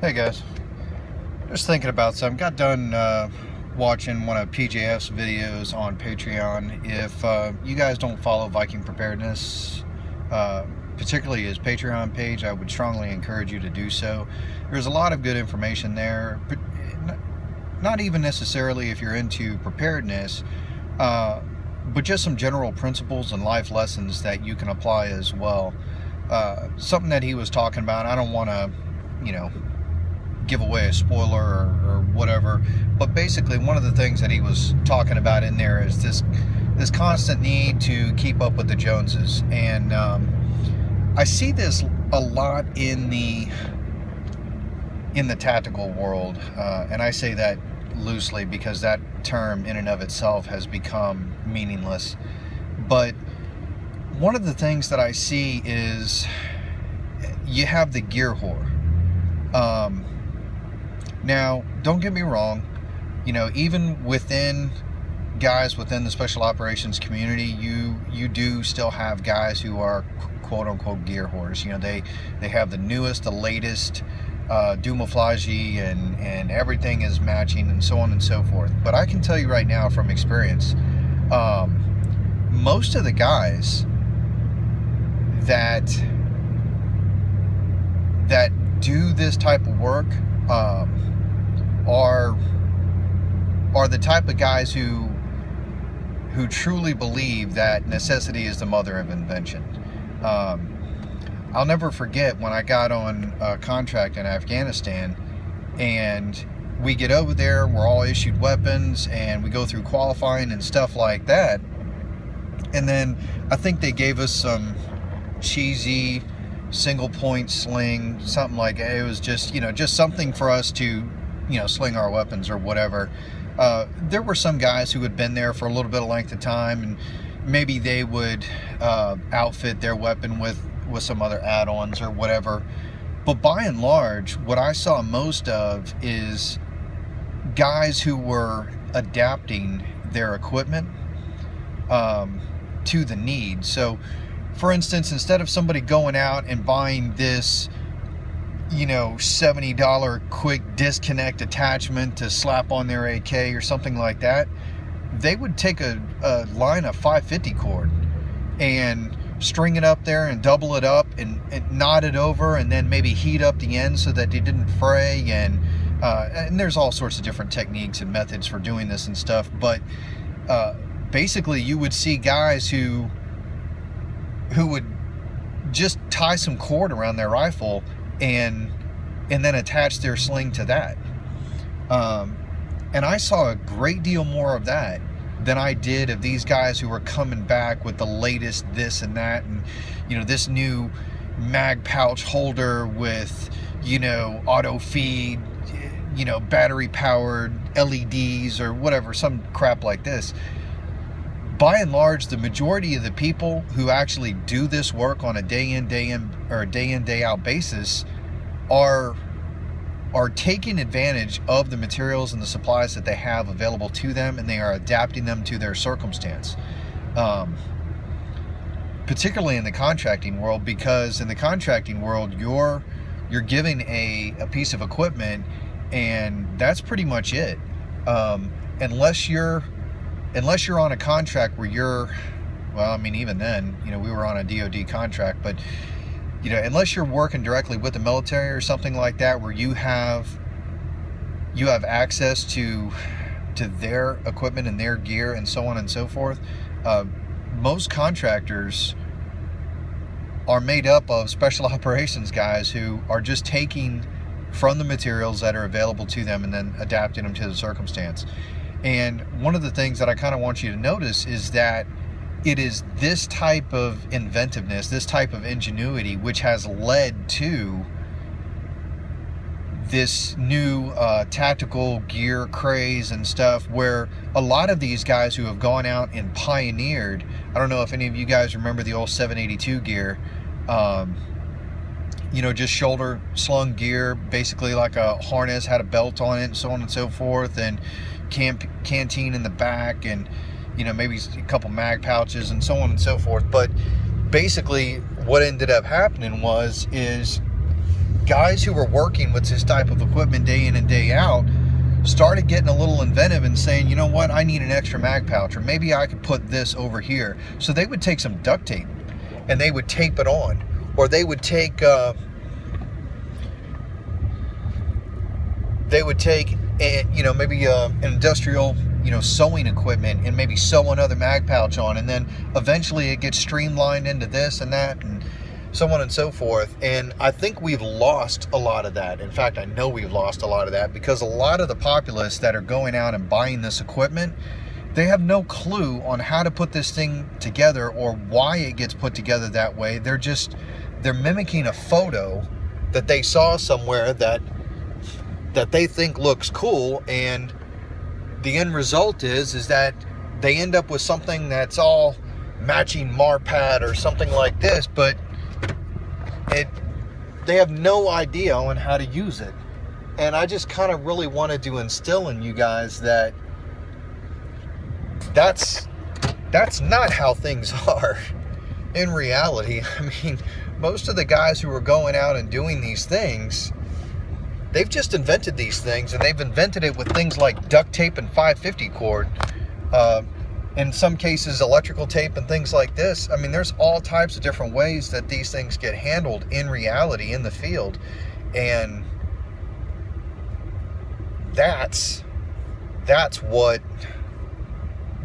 Hey guys, just thinking about something. Got done watching one of PJF's videos on Patreon. If you guys don't follow Viking Preparedness, particularly his Patreon page, I would strongly encourage you to do so. There's a lot of good information there, but not even necessarily if you're into preparedness, but just some general principles and life lessons that you can apply as well. Something that he was talking about, I don't want to, give away a spoiler or whatever, but basically one of the things that he was talking about in there is this constant need to keep up with the Joneses. And I see this a lot in the tactical world, and I say that loosely because that term in and of itself has become meaningless. But one of the things that I see is you have the gear whore. Now, don't get me wrong, even within guys within the special operations community, you do still have guys who are quote unquote gear whores. They have the newest, the latest camouflage and everything is matching and so on and so forth. But I can tell you right now from experience, most of the guys that do this type of work are the type of guys who truly believe that necessity is the mother of invention. I'll never forget when I got on a contract in Afghanistan, and we get over there, we're all issued weapons, and we go through qualifying and stuff like that. And then I think they gave us some cheesy single point sling, something like it was just something for us to sling our weapons or whatever. There were some guys who had been there for a little bit of length of time, and maybe they would outfit their weapon with some other add-ons or whatever. But by and large, what I saw most of is guys who were adapting their equipment to the need. So for instance, instead of somebody going out and buying this $70 quick disconnect attachment to slap on their AK or something like that, they would take a line of 550 cord and string it up there and double it up and knot it over, and then maybe heat up the end so that it didn't fray. And there's all sorts of different techniques and methods for doing this and stuff. But basically, you would see guys who would just tie some cord around their rifle and then attach their sling to that. And I saw a great deal more of that than I did of these guys who were coming back with the latest this and that, and this new mag pouch holder with auto feed, battery powered LEDs or whatever, some crap like this. By and large, the majority of the people who actually do this work on a day in, day out basis are taking advantage of the materials and the supplies that they have available to them, and they are adapting them to their circumstance. Particularly in the contracting world, because in the contracting world, you're giving a piece of equipment, and that's pretty much it. Unless you're on a contract where even then, we were on a DoD contract, but unless you're working directly with the military or something like that, where you have access to their equipment and their gear and so on and so forth, most contractors are made up of special operations guys who are just taking from the materials that are available to them and then adapting them to the circumstance. And one of the things that I kind of want you to notice is that it is this type of inventiveness, this type of ingenuity, which has led to this new tactical gear craze and stuff, where a lot of these guys who have gone out and pioneered, I don't know if any of you guys remember the old 782 gear, just shoulder slung gear, basically like a harness, had a belt on it and so on and so forth, and canteen in the back, and maybe a couple mag pouches and so on and so forth. But basically what ended up happening is guys who were working with this type of equipment day in and day out started getting a little inventive and saying, you know what, I need an extra mag pouch, or maybe I could put this over here. So they would take some duct tape and they would tape it on, or they would take maybe an industrial sewing equipment and maybe sew another mag pouch on, and then eventually it gets streamlined into this and that and so on and so forth. And I think we've lost a lot of that. In fact, I know we've lost a lot of that, because a lot of the populace that are going out and buying this equipment, they have no clue on how to put this thing together or why it gets put together that way. They're mimicking a photo that they saw somewhere that they think looks cool, and the end result is that they end up with something that's all matching Marpat or something like this, but they have no idea on how to use it. And I just kind of really wanted to instill in you guys that that's not how things are in reality. I mean, most of the guys who are going out and doing these things, they've just invented these things, and they've invented it with things like duct tape and 550 cord. In some cases, electrical tape and things like this. I mean, there's all types of different ways that these things get handled in reality in the field. And that's what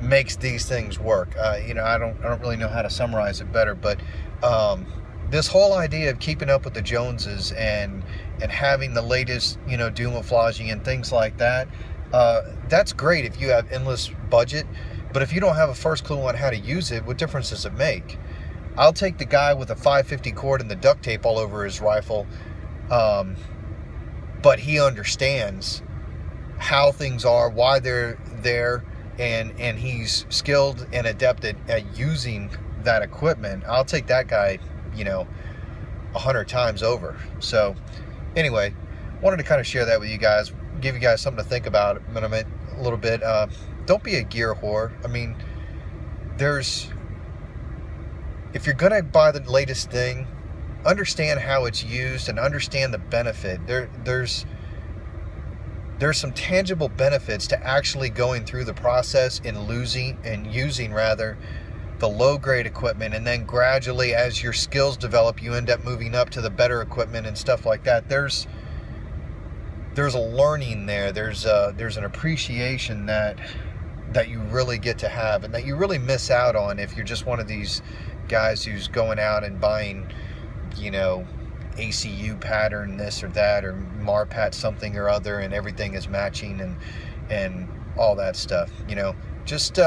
makes these things work. I don't really know how to summarize it better, but this whole idea of keeping up with the Joneses and having the latest, Dumaflage and things like that, that's great if you have endless budget. But if you don't have a first clue on how to use it, what difference does it make? I'll take the guy with a 550 cord and the duct tape all over his rifle, but he understands how things are, why they're there, and he's skilled and adept at using that equipment. I'll take that guy, 100 times over. So anyway, wanted to kind of share that with you guys, give you guys something to think about a little bit. Don't be a gear whore. I mean, if you're going to buy the latest thing, understand how it's used and understand the benefit. There's some tangible benefits to actually going through the process and using the low grade equipment, and then gradually, as your skills develop, you end up moving up to the better equipment and stuff like that. There's a learning there. There's an appreciation that you really get to have, and that you really miss out on if you're just one of these guys who's going out and buying, ACU pattern this or that, or Marpat something or other, and everything is matching and all that stuff. Just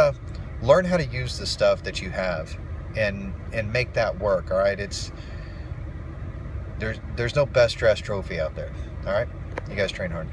learn how to use the stuff that you have and make that work. All right, there's no best dressed trophy out there. All right, you guys train hard.